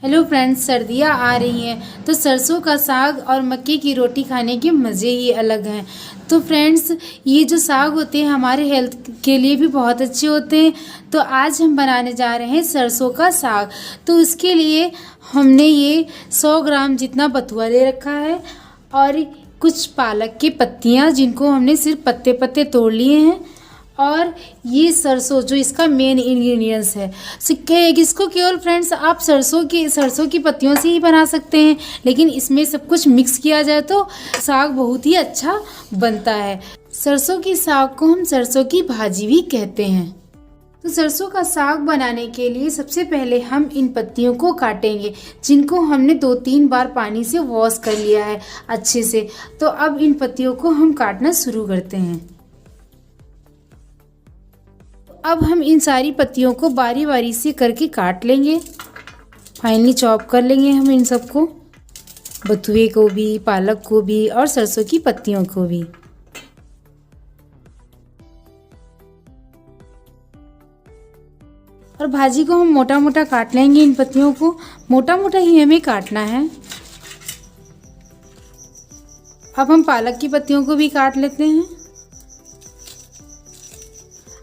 Hello friends, सर्दियाँ आ रही हैं तो सरसों का साग और मक्के की रोटी खाने के मज़े ही अलग हैं। तो फ्रेंड्स, ये जो साग होते हैं हमारे हेल्थ के लिए भी बहुत अच्छे होते हैं। तो आज हम बनाने जा रहे हैं सरसों का साग। तो उसके लिए हमने ये 100 ग्राम जितना बथुआ ले रखा है और कुछ पालक की पत्तियाँ जिनको हमने सिर्फ पत्ते पत्ते तोड़ लिए हैं, और ये सरसों जो इसका मेन इंग्रेडिएंट्स है। इसको केवल फ्रेंड्स आप सरसों की पत्तियों से ही बना सकते हैं, लेकिन इसमें सब कुछ मिक्स किया जाए तो साग बहुत ही अच्छा बनता है। सरसों की साग को हम सरसों की भाजी भी कहते हैं। तो सरसों का साग बनाने के लिए सबसे पहले हम इन पत्तियों को काटेंगे, जिनको हमने 2-3 बार पानी से वॉश कर लिया है अच्छे से। तो अब इन पत्तियों को हम काटना शुरू करते हैं। अब हम इन सारी पत्तियों को बारी बारी से करके काट लेंगे, फाइनली चॉप कर लेंगे हम इन सबको, बथुए को भी, पालक को भी और सरसों की पत्तियों को भी। और भाजी को हम मोटा मोटा काट लेंगे, इन पत्तियों को मोटा मोटा ही हमें काटना है। अब हम पालक की पत्तियों को भी काट लेते हैं।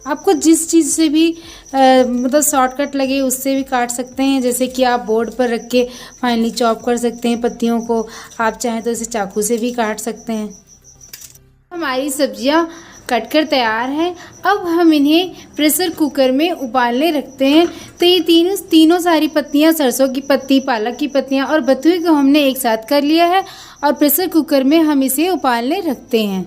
आपको जिस चीज़ से भी मतलब शॉर्टकट लगे उससे भी काट सकते हैं, जैसे कि आप बोर्ड पर रख के फाइनली चॉप कर सकते हैं पत्तियों को। आप चाहें तो इसे चाकू से भी काट सकते हैं। हमारी सब्जियां कटकर तैयार हैं। अब हम इन्हें प्रेशर कुकर में उबालने रखते हैं। तो ये तीनों सारी पत्तियां, सरसों की पत्ती, पालक की पत्तियां और बथुए को हमने एक साथ कर लिया है और प्रेशर कुकर में हम इसे उबालने रखते हैं।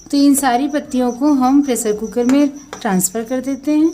तो इन सारी पत्तियों को हम प्रेशर कुकर में ट्रांसफ़र कर देते हैं।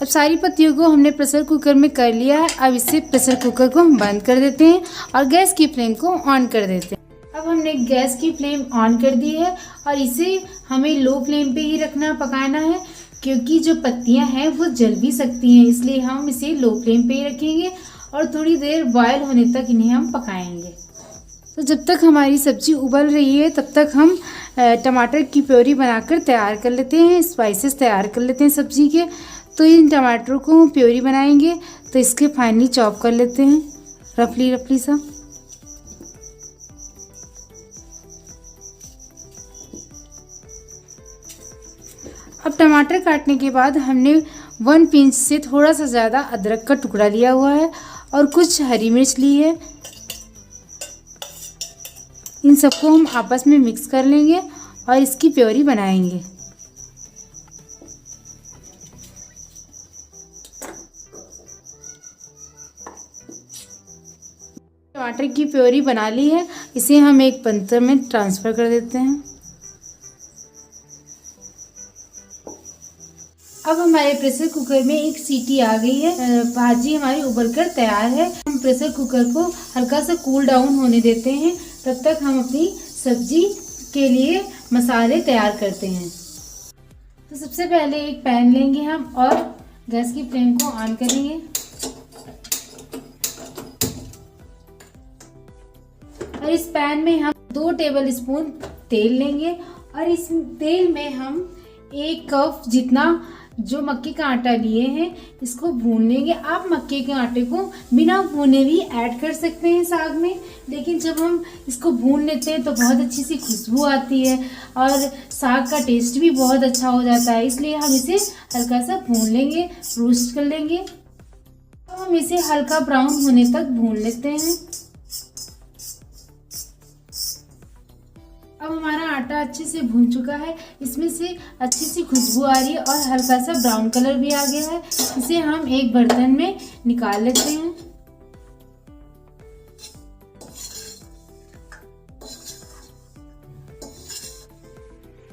अब सारी पत्तियों को हमने प्रेशर कुकर में कर लिया है। अब इससे प्रेशर कुकर को हम बंद कर देते हैं और गैस की फ्लेम को ऑन कर देते हैं। अब हमने गैस की फ्लेम ऑन कर दी है और इसे हमें लो फ्लेम पे ही रखना, पकाना है, क्योंकि जो पत्तियां हैं वो जल भी सकती हैं। इसलिए हम इसे लो फ्लेम पे ही रखेंगे और थोड़ी देर बॉयल होने तक इन्हें हम पकाएंगे। तो जब तक हमारी सब्ज़ी उबल रही है तब तक हम टमाटर की प्योरी बनाकर तैयार कर लेते हैं, स्पाइसेस तैयार कर लेते हैं सब्ज़ी के। तो इन टमाटरों को हम प्योरी बनाएंगे, तो इसके फाइनली चॉप कर लेते हैं रफली सा। अब टमाटर काटने के बाद हमने 1 पिंच से थोड़ा सा ज़्यादा अदरक का टुकड़ा लिया हुआ है और कुछ हरी मिर्च ली है। इन सबको हम आपस में मिक्स कर लेंगे और इसकी प्योरी बनाएंगे। टमाटर की प्योरी बना ली है, इसे हम एक पात्र में ट्रांसफ़र कर देते हैं। अब हमारे प्रेशर कुकर में एक सीटी आ गई है, भाजी हमारी उबलकर तैयार है। हम प्रेशर कुकर को हल्का सा कूल डाउन होने देते हैं, तब तक हम अपनी सब्जी के लिए मसाले तैयार करते हैं। तो सबसे पहले एक पैन लेंगे हम और गैस की फ्लेम को ऑन करेंगे और इस पैन में हम 2 टेबल स्पून तेल लेंगे और इस तेल में हम 1 कप जितना जो मक्के का आटा लिए हैं इसको भून लेंगे। आप मक्के के आटे को बिना भूने भी ऐड कर सकते हैं साग में, लेकिन जब हम इसको भून लेते हैं तो बहुत अच्छी सी खुशबू आती है और साग का टेस्ट भी बहुत अच्छा हो जाता है। इसलिए हम इसे हल्का सा भून लेंगे, रोस्ट कर लेंगे। तो हम इसे हल्का ब्राउन होने तक भून लेते हैं। अब हमारा आटा अच्छे से भून चुका है, इसमें से अच्छी सी खुशबू आ रही है और हल्का सा ब्राउन कलर भी आ गया है। इसे हम एक बर्तन में निकाल लेते हैं।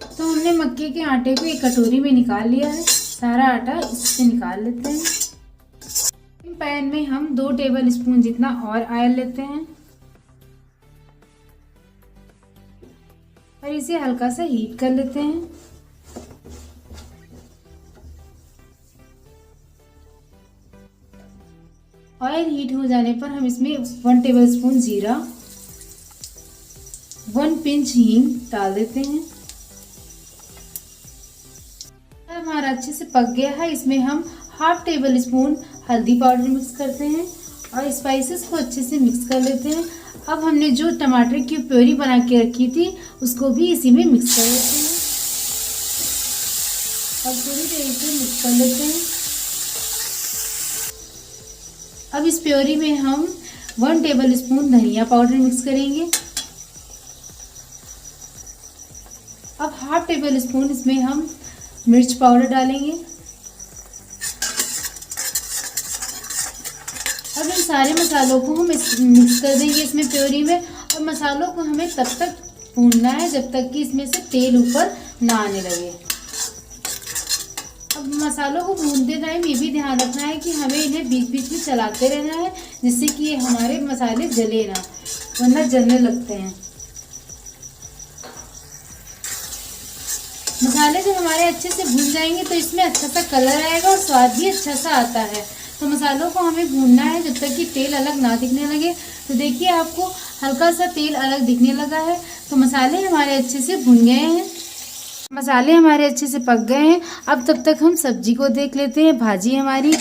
तो हमने मक्के के आटे को एक कटोरी में निकाल लिया है, सारा आटा इससे निकाल लेते हैं। पैन में हम 2 टेबल स्पून जितना और ऑयल लेते हैं और इसे हल्का सा हीट कर लेते हैं। ऑयल हीट हो जाने पर हम इसमें 1 टेबलस्पून जीरा, 1 पिंच हींग डाल देते हैं। हमारा अच्छे से पक गया है। इसमें हम 1/2 टेबल स्पून हल्दी पाउडर मिक्स करते हैं और स्पाइसेस को अच्छे से मिक्स कर लेते हैं। अब हमने जो टमाटर की प्योरी बना के रखी थी उसको भी इसी में मिक्स कर लेते हैं और पूरी तरह से मिक्स कर लेते हैं। अब इस प्योरी में हम 1 टेबल स्पून धनिया पाउडर मिक्स करेंगे। अब 1/2 टेबल स्पून इसमें हम मिर्च पाउडर डालेंगे। अब इन सारे मसालों को हम मिक्स कर देंगे इसमें प्योरी में, और मसालों को हमें तब तक भूनना है जब तक कि इसमें से तेल ऊपर ना आने लगे। अब मसालों को भूनते टाइम ये भी ध्यान रखना है कि हमें इन्हें बीच बीच में चलाते रहना है, जिससे कि ये हमारे मसाले जले ना, वरना जलने लगते हैं। मसाले जब हमारे अच्छे से भून जाएंगे तो इसमें अच्छा सा कलर आएगा और स्वाद भी अच्छा सा आता है। तो मसालों को हमें भूनना है जब तक कि तेल अलग ना दिखने लगे। तो देखिए आपको हल्का सा तेल अलग दिखने लगा है, तो मसाले हमारे अच्छे से भुन गए हैं। मसाले हमारे अच्छे से पक गए हैं। अब तब तक हम सब्जी को देख लेते हैं। भाजी हमारी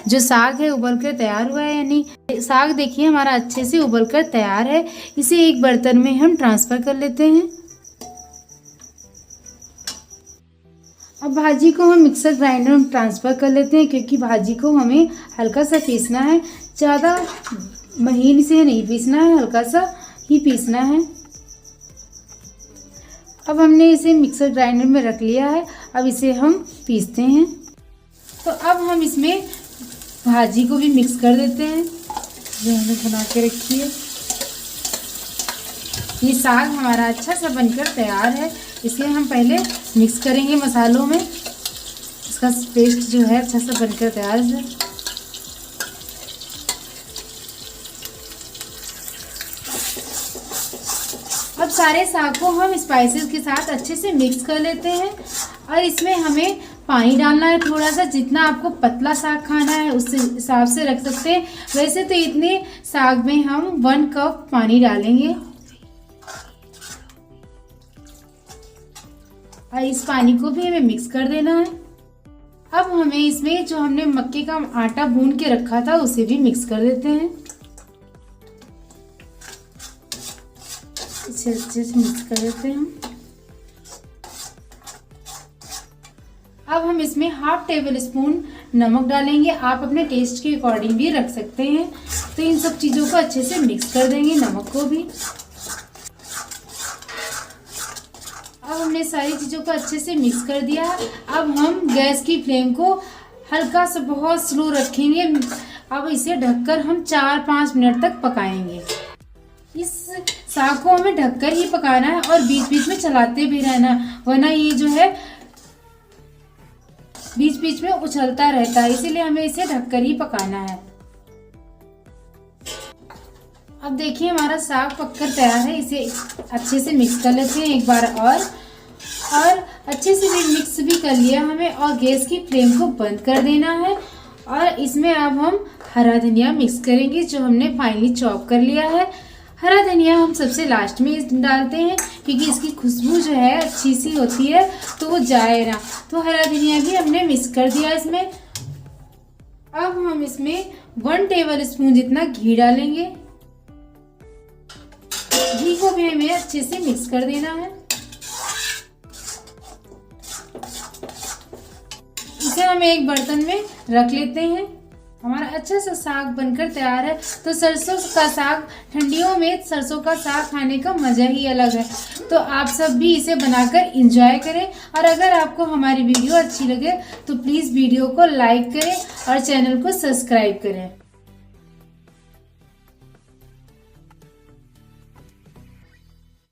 जो साग है उबल कर तैयार हुआ है, यानी साग देखिए हमारा अच्छे से उबल कर तैयार है। इसे एक बर्तन में हम ट्रांसफ़र कर लेते हैं। अब भाजी को हम मिक्सर ग्राइंडर में ट्रांसफ़र कर लेते हैं, क्योंकि भाजी को हमें हल्का सा पीसना है, ज़्यादा महीन से नहीं पीसना है, हल्का सा ही पीसना है। अब हमने इसे मिक्सर ग्राइंडर में रख लिया है। अब इसे हम पीसते हैं। तो अब हम इसमें भाजी को भी मिक्स कर देते हैं जो हमने बना के रखी है। ये साग हमारा अच्छा सा बनकर तैयार है। इसे हम पहले मिक्स करेंगे मसालों में, इसका पेस्ट जो है अच्छा सा बनकर तैयार है। अब सारे साग को हम स्पाइसेस के साथ अच्छे से मिक्स कर लेते हैं और इसमें हमें पानी डालना है थोड़ा सा। जितना आपको पतला साग खाना है उस हिसाब से रख सकते हैं। वैसे तो इतने साग में हम 1 कप पानी डालेंगे और इस पानी को भी हमें मिक्स कर देना है। अब हमें इसमें जो हमने मक्के का आटा भून के रखा था उसे भी मिक्स कर देते हैं। इसे अच्छे से मिक्स कर देते हैं। अब हम इसमें 1/2 टेबल स्पून नमक डालेंगे। आप अपने टेस्ट के अकॉर्डिंग भी रख सकते हैं। तो इन सब चीज़ों को अच्छे से मिक्स कर देंगे, नमक को भी। अब हमने सारी चीज़ों को अच्छे से मिक्स कर दिया। अब हम गैस की फ्लेम को हल्का सा बहुत स्लो रखेंगे। अब इसे ढककर हम 4-5 मिनट तक पकाएंगे। इस साग को हमें ढककर ही पकाना है और बीच बीच में चलाते भी रहना, वरना ये जो है बीच बीच में उछलता रहता है, इसीलिए हमें इसे ढककर ही पकाना है। अब देखिए हमारा साग पककर तैयार है। इसे अच्छे से मिक्स कर लेते हैं एक बार और अच्छे से भी मिक्स भी कर लिया हमें, और गैस की फ्लेम को बंद कर देना है। और इसमें अब हम हरा धनिया मिक्स करेंगे जो हमने फाइनली चॉप कर लिया है। हरा धनिया हम सबसे लास्ट में डालते हैं, क्योंकि इसकी खुशबू जो है अच्छी सी होती है, तो वो जाए ना। तो हरा धनिया भी हमने मिक्स कर दिया इसमें। अब हम इसमें 1 टेबल स्पून जितना घी डालेंगे। घी को भी हमें अच्छे से मिक्स कर देना है। इसे हम एक बर्तन में रख लेते हैं। हमारा अच्छा सा साग बनकर तैयार है। तो सरसों का साग, ठंडियों में सरसों का साग खाने का मज़ा ही अलग है। तो आप सब भी इसे बनाकर एंजॉय करें। और अगर आपको हमारी वीडियो अच्छी लगे तो प्लीज़ वीडियो को लाइक करें और चैनल को सब्सक्राइब करें।